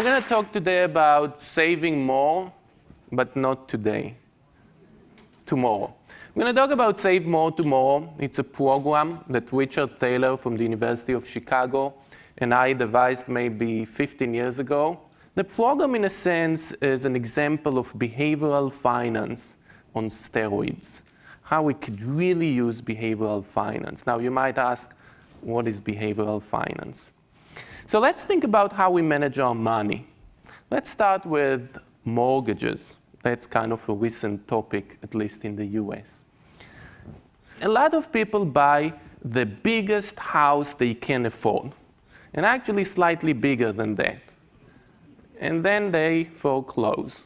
I'm going to talk today about saving more, but not today. Tomorrow. I'm going to talk about Save More Tomorrow. It's a program that Richard Taylor from the University of Chicago and I devised maybe 15 years ago. The program, in a sense, is an example of behavioral finance on steroids, how we could really use behavioral finance. Now, you might ask, what is behavioral finance? So let's think about how we manage our money. Let's start with mortgages. That's kind of a recent topic, at least in the US. A lot of people buy the biggest house they can afford, and actually slightly bigger than that. And then they foreclose.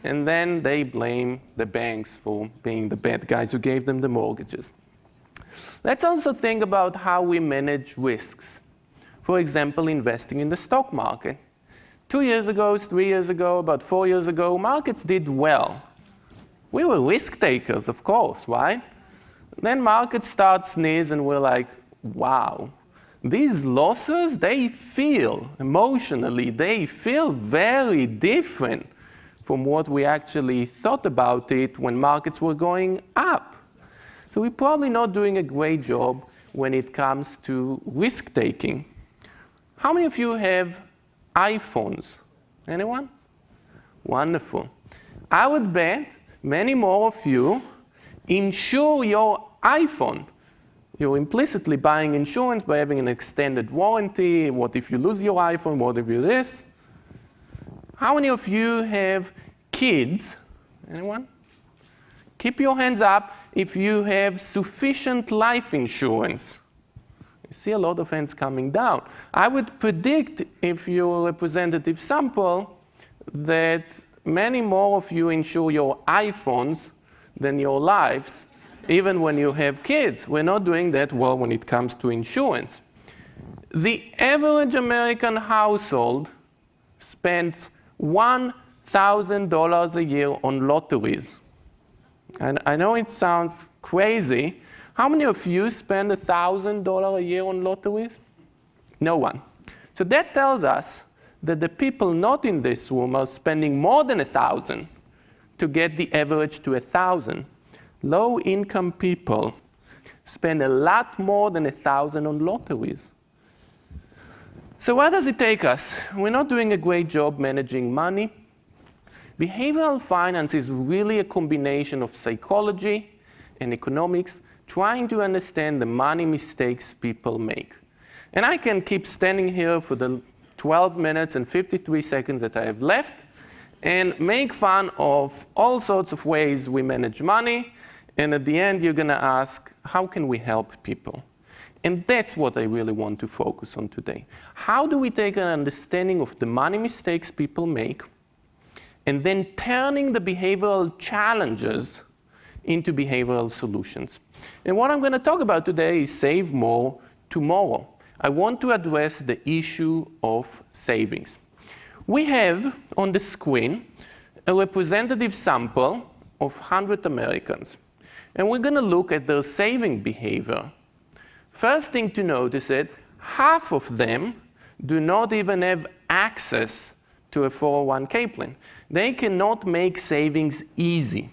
And then they blame the banks for being the bad guys who gave them the mortgages. Let's also think about how we manage risks. For example, investing in the stock market. 2 years ago, 3 years ago, about 4 years ago, markets did well. We were risk takers, of course, right? Then markets start sneeze and we're like, wow. These losses, they feel emotionally, they feel very different from what we actually thought about it when markets were going up. So we're probably not doing a great job when it comes to risk taking. How many of you have iPhones? Anyone? Wonderful. I would bet many more of you insure your iPhone. You're implicitly buying insurance by having an extended warranty. What if you lose your iPhone? What if you this? How many of you have kids? Anyone? Keep your hands up if you have sufficient life insurance. I see a lot of hands coming down. I would predict, if you're a representative sample, that many more of you insure your iPhones than your lives, even when you have kids. We're not doing that well when it comes to insurance. The average American household spends $1,000 a year on lotteries. And I know it sounds crazy. How many of you spend $1,000 a year on lotteries? No one. So that tells us that the people not in this room are spending more than $1,000 to get the average to $1,000. Low-income people spend a lot more than $1,000 on lotteries. So where does it take us? We're not doing a great job managing money. Behavioral finance is really a combination of psychology and economics, trying to understand the money mistakes people make. And I can keep standing here for the 12 minutes and 53 seconds that I have left and make fun of all sorts of ways we manage money. And at the end, you're going to ask, how can we help people? And that's what I really want to focus on today. How do we take an understanding of the money mistakes people make and then turning the behavioral challenges into behavioral solutions? And what I'm going to talk about today is Save More Tomorrow. I want to address the issue of savings. We have on the screen a representative sample of 100 Americans. And we're going to look at their saving behavior. First thing to notice is half of them do not even have access to a 401k plan. They cannot make savings easy.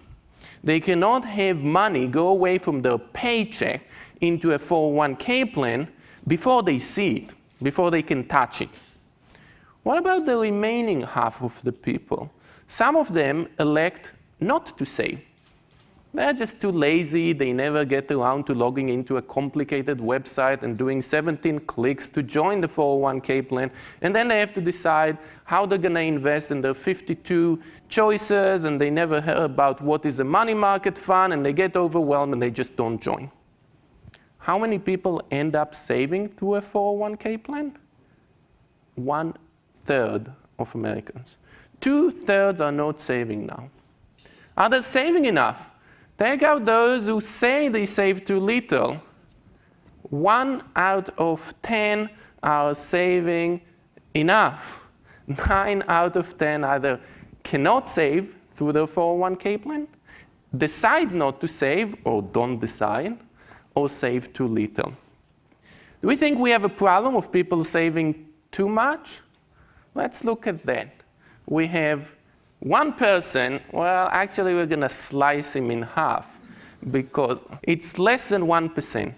They cannot have money go away from their paycheck into a 401k plan before they see it, before they can touch it. What about the remaining half of the people? Some of them elect not to save. They're just too lazy. They never get around to logging into a complicated website and doing 17 clicks to join the 401k plan. And then they have to decide how they're going to invest in their 52 choices, and they never heard about what is a money market fund, and they get overwhelmed and they just don't join. How many people end up saving through a 401k plan? 1/3 of Americans. 2/3 are not saving now. Are they saving enough? Take out those who say they save too little. 1 out of 10 are saving enough. 9 out of 10 either cannot save through their 401k plan, decide not to save or don't decide, or save too little. Do we think we have a problem of people saving too much Let's look at that. We have one person, well, actually we're going to slice him in half because it's less than 1%.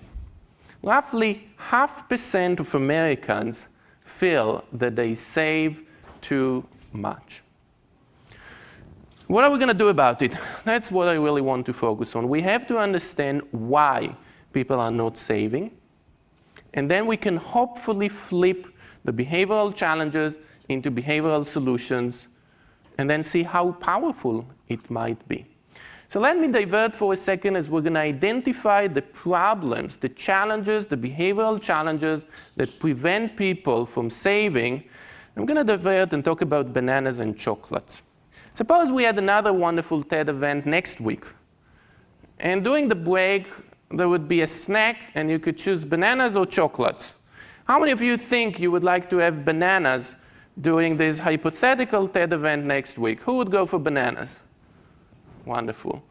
Roughly 0.5% of Americans feel that they save too much. What are we going to do about it? That's what I really want to focus on. We have to understand why people are not saving, and then we can hopefully flip the behavioral challenges into behavioral solutions and then see how powerful it might be. So let me divert for a second as we're going to identify the problems, the challenges, the behavioral challenges that prevent people from saving. I'm going to divert and talk about bananas and chocolates. Suppose we had another wonderful TED event next week, and during the break there would be a snack and you could choose bananas or chocolates. How many of you think you would like to have bananas during this hypothetical TED event next week? Who would go for bananas? Wonderful.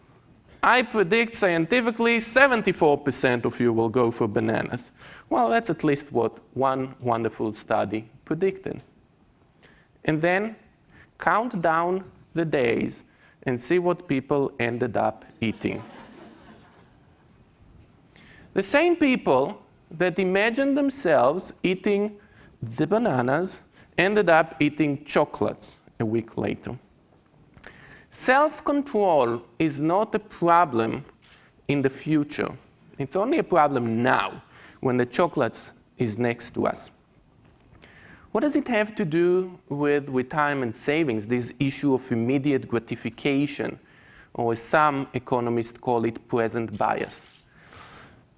I predict scientifically 74% of you will go for bananas. Well, that's at least what one wonderful study predicted. And then count down the days and see what people ended up eating. The same people that imagined themselves eating the bananas ended up eating chocolates a week later. Self-control is not a problem in the future. It's only a problem now when the chocolates is next to us. What does it have to do with retirement savings, this issue of immediate gratification, or as some economists call it, present bias?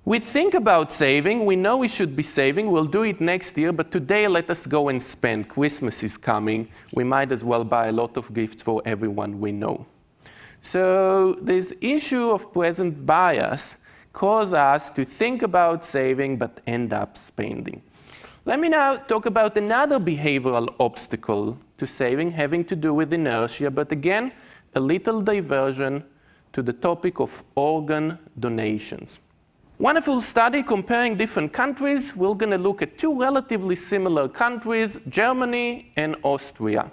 We think about saving, we know we should be saving, we'll do it next year, but today let us go and spend. Christmas is coming, we might as well buy a lot of gifts for everyone we know. So this issue of present bias causes us to think about saving but end up spending. Let me now talk about another behavioral obstacle to saving having to do with inertia, but again, a little diversion to the topic of organ donations. Wonderful study comparing different countries. We're going to look at two relatively similar countries, Germany and Austria.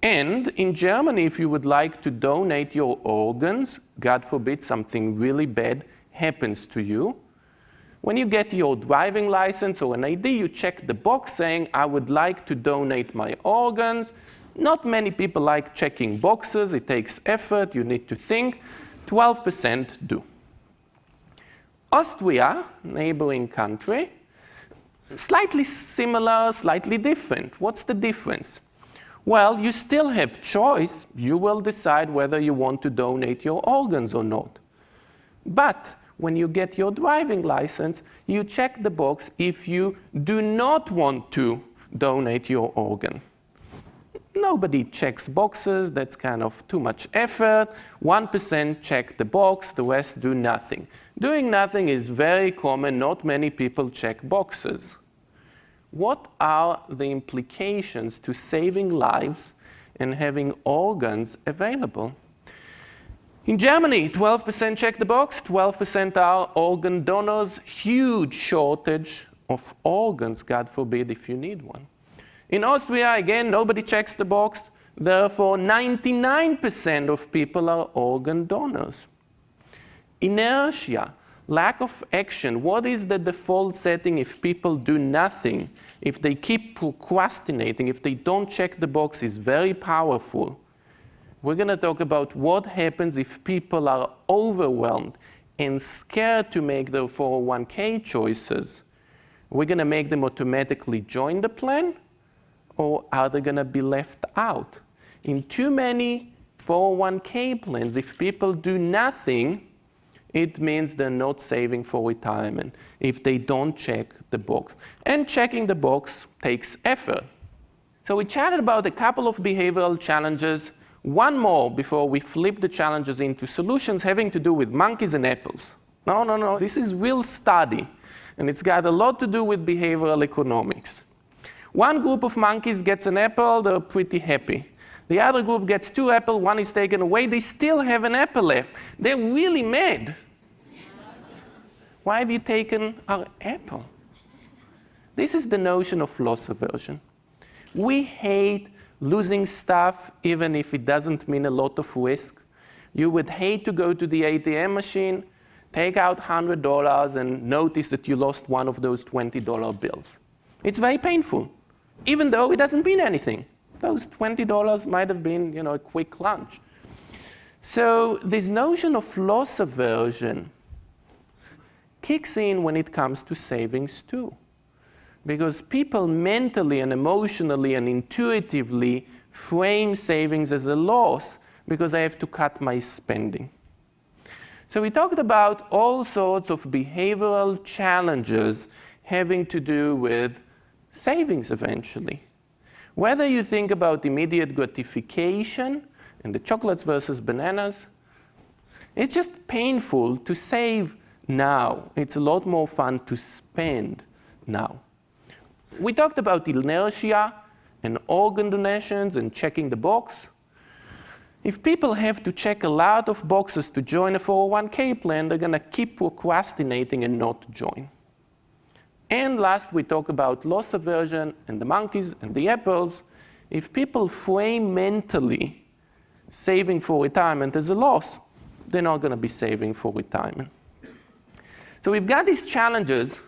And in Germany, if you would like to donate your organs, God forbid something really bad happens to you, when you get your driving license or an ID, you check the box saying, I would like to donate my organs. Not many people like checking boxes. It takes effort. You need to think. 12% do. Austria, neighboring country, slightly similar, slightly different. What's the difference? Well, you still have choice. You will decide whether you want to donate your organs or not. But when you get your driving license, you check the box if you do not want to donate your organ. Nobody checks boxes. That's kind of too much effort. 1% check the box. The rest do nothing. Doing nothing is very common. Not many people check boxes. What are the implications to saving lives and having organs available? In Germany, 12% check the box, 12% are organ donors, huge shortage of organs, God forbid if you need one. In Austria, again, nobody checks the box, therefore 99% of people are organ donors. Inertia, lack of action, what is the default setting if people do nothing, if they keep procrastinating, if they don't check the box is very powerful. We're going to talk about what happens if people are overwhelmed and scared to make their 401k choices. We're going to make them automatically join the plan, or are they going to be left out? In too many 401k plans, if people do nothing, it means they're not saving for retirement if they don't check the box. And checking the box takes effort. So we chatted about a couple of behavioral challenges. One more before we flip the challenges into solutions having to do with monkeys and apples. No. This is real study, and it's got a lot to do with behavioral economics. One group of monkeys gets an apple, they're pretty happy. The other group gets 2 apples, one is taken away, they still have an apple left. They're really mad. Why have you taken our apple? This is the notion of loss aversion. We hate losing stuff, even if it doesn't mean a lot of risk. You would hate to go to the ATM machine, take out $100, and notice that you lost one of those $20 bills. It's very painful, even though it doesn't mean anything. Those $20 might have been, a quick lunch. So this notion of loss aversion kicks in when it comes to savings too. Because people mentally and emotionally and intuitively frame savings as a loss because I have to cut my spending. So we talked about all sorts of behavioral challenges having to do with savings eventually. Whether you think about immediate gratification and the chocolates versus bananas, it's just painful to save now. It's a lot more fun to spend now. We talked about inertia and organ donations and checking the box. If people have to check a lot of boxes to join a 401k plan, they're going to keep procrastinating and not join. And last, we talked about loss aversion and the monkeys and the apples. If people frame mentally saving for retirement as a loss, they're not going to be saving for retirement. So we've got these challenges.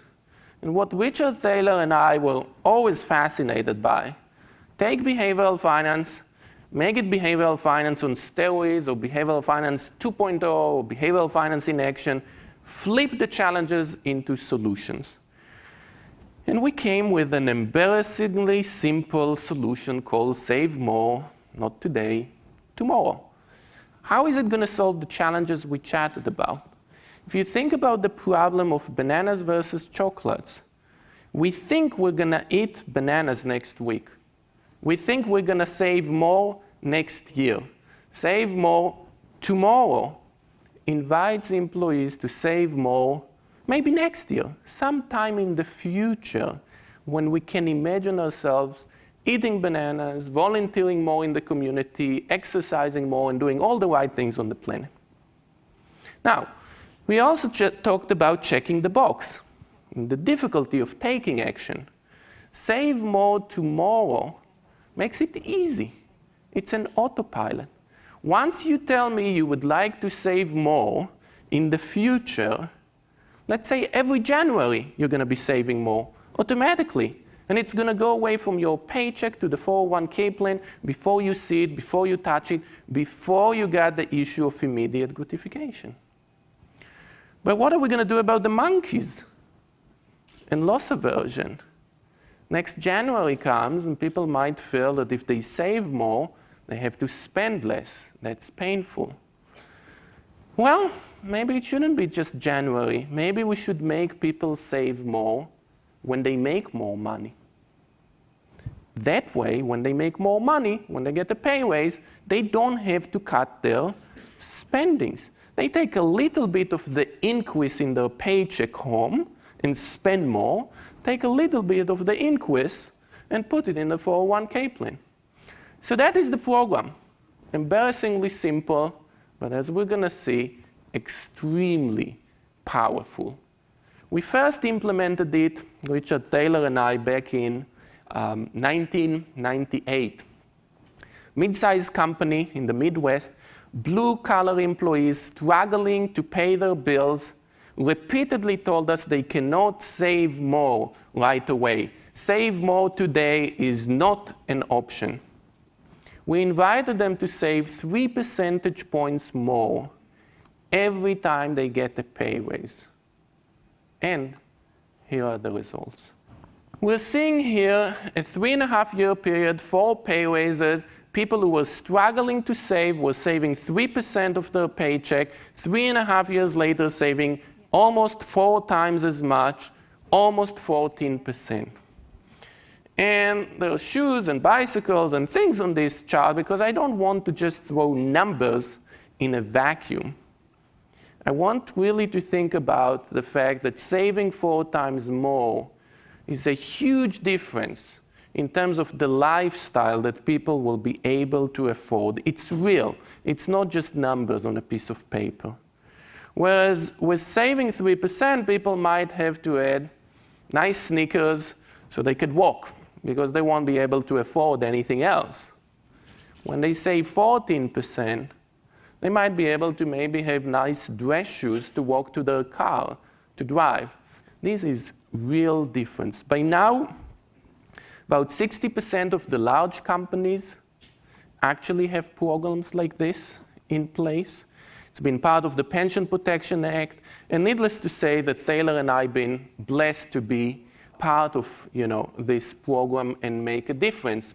And what Richard Thaler and I were always fascinated by, take behavioral finance, make it behavioral finance on steroids or behavioral finance 2.0 or behavioral finance in action, flip the challenges into solutions. And we came with an embarrassingly simple solution called save more, not today, tomorrow. How is it going to solve the challenges we chatted about? If you think about the problem of bananas versus chocolates, we think we're going to eat bananas next week. We think we're going to save more next year. Save more tomorrow invites employees to save more maybe next year, sometime in the future, when we can imagine ourselves eating bananas, volunteering more in the community, exercising more, and doing all the right things on the planet. Now, we also talked about checking the box and the difficulty of taking action. Save more tomorrow makes it easy. It's an autopilot. Once you tell me you would like to save more in the future, let's say every January you're going to be saving more automatically. And it's going to go away from your paycheck to the 401k plan before you see it, before you touch it, before you get the issue of immediate gratification. But what are we going to do about the monkeys and loss aversion? Next January comes and people might feel that if they save more, they have to spend less. That's painful. Well, maybe it shouldn't be just January. Maybe we should make people save more when they make more money. That way, when they make more money, when they get a pay raise, they don't have to cut their spendings. They take a little bit of the increase in their paycheck home and spend more, take a little bit of the increase and put it in the 401k plan. So that is the program. Embarrassingly simple, but as we're going to see, extremely powerful. We first implemented it, Richard Thaler and I, back in 1998. Mid-sized company in the Midwest, blue-collar employees struggling to pay their bills, repeatedly told us they cannot save more right away. Save more today is not an option. We invited them to save 3 percentage points more every time they get a pay raise. And here are the results. We're seeing here a 3.5-year period, 4 pay raises. People who were struggling to save were saving 3% of their paycheck. 3.5 years later, saving almost 4 times as much, almost 14%. And there are shoes and bicycles and things on this chart because I don't want to just throw numbers in a vacuum. I want really to think about the fact that saving 4 times more is a huge difference in terms of the lifestyle that people will be able to afford. It's real. It's not just numbers on a piece of paper. Whereas with saving 3%, people might have to add nice sneakers so they could walk, because they won't be able to afford anything else. When they save 14%, they might be able to maybe have nice dress shoes to walk to their car, to drive. This is real difference. By now, about 60% of the large companies actually have programs like this in place. It's been part of the Pension Protection Act, and needless to say that Thaler and I have been blessed to be part of this program and make a difference.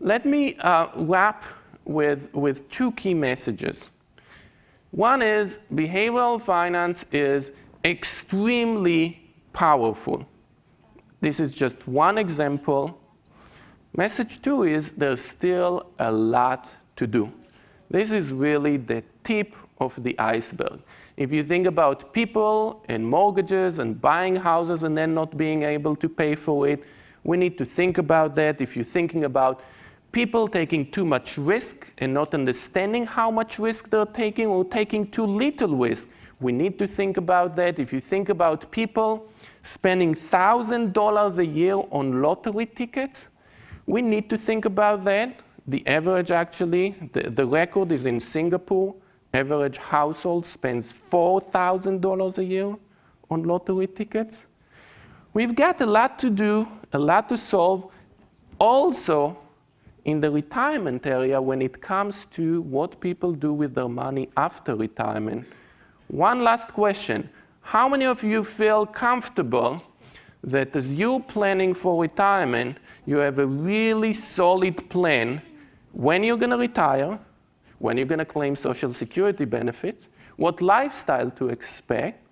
Let me wrap with two key messages. One is behavioral finance is extremely powerful. This is just one example. Message two is there's still a lot to do. This is really the tip of the iceberg. If you think about people and mortgages and buying houses and then not being able to pay for it, we need to think about that. If you're thinking about people taking too much risk and not understanding how much risk they're taking or taking too little risk, we need to think about that. If you think about people spending $1,000 a year on lottery tickets, we need to think about that. The average, actually, the record is in Singapore. Average household spends $4,000 a year on lottery tickets. We've got a lot to do, a lot to solve. Also, in the retirement area, when it comes to what people do with their money after retirement. One last question. How many of you feel comfortable that as you're planning for retirement, you have a really solid plan when you're going to retire, when you're going to claim Social Security benefits, what lifestyle to expect,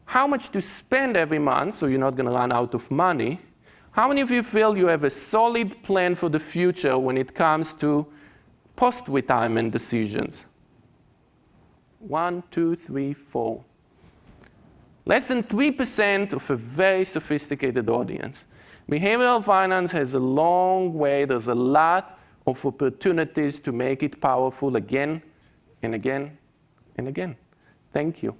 how much to spend every month so you're not going to run out of money? How many of you feel you have a solid plan for the future when it comes to post-retirement decisions? 1, 2, 3, 4. Less than 3% of a very sophisticated audience. Behavioral finance has a long way. There's a lot of opportunities to make it powerful again and again and again. Thank you.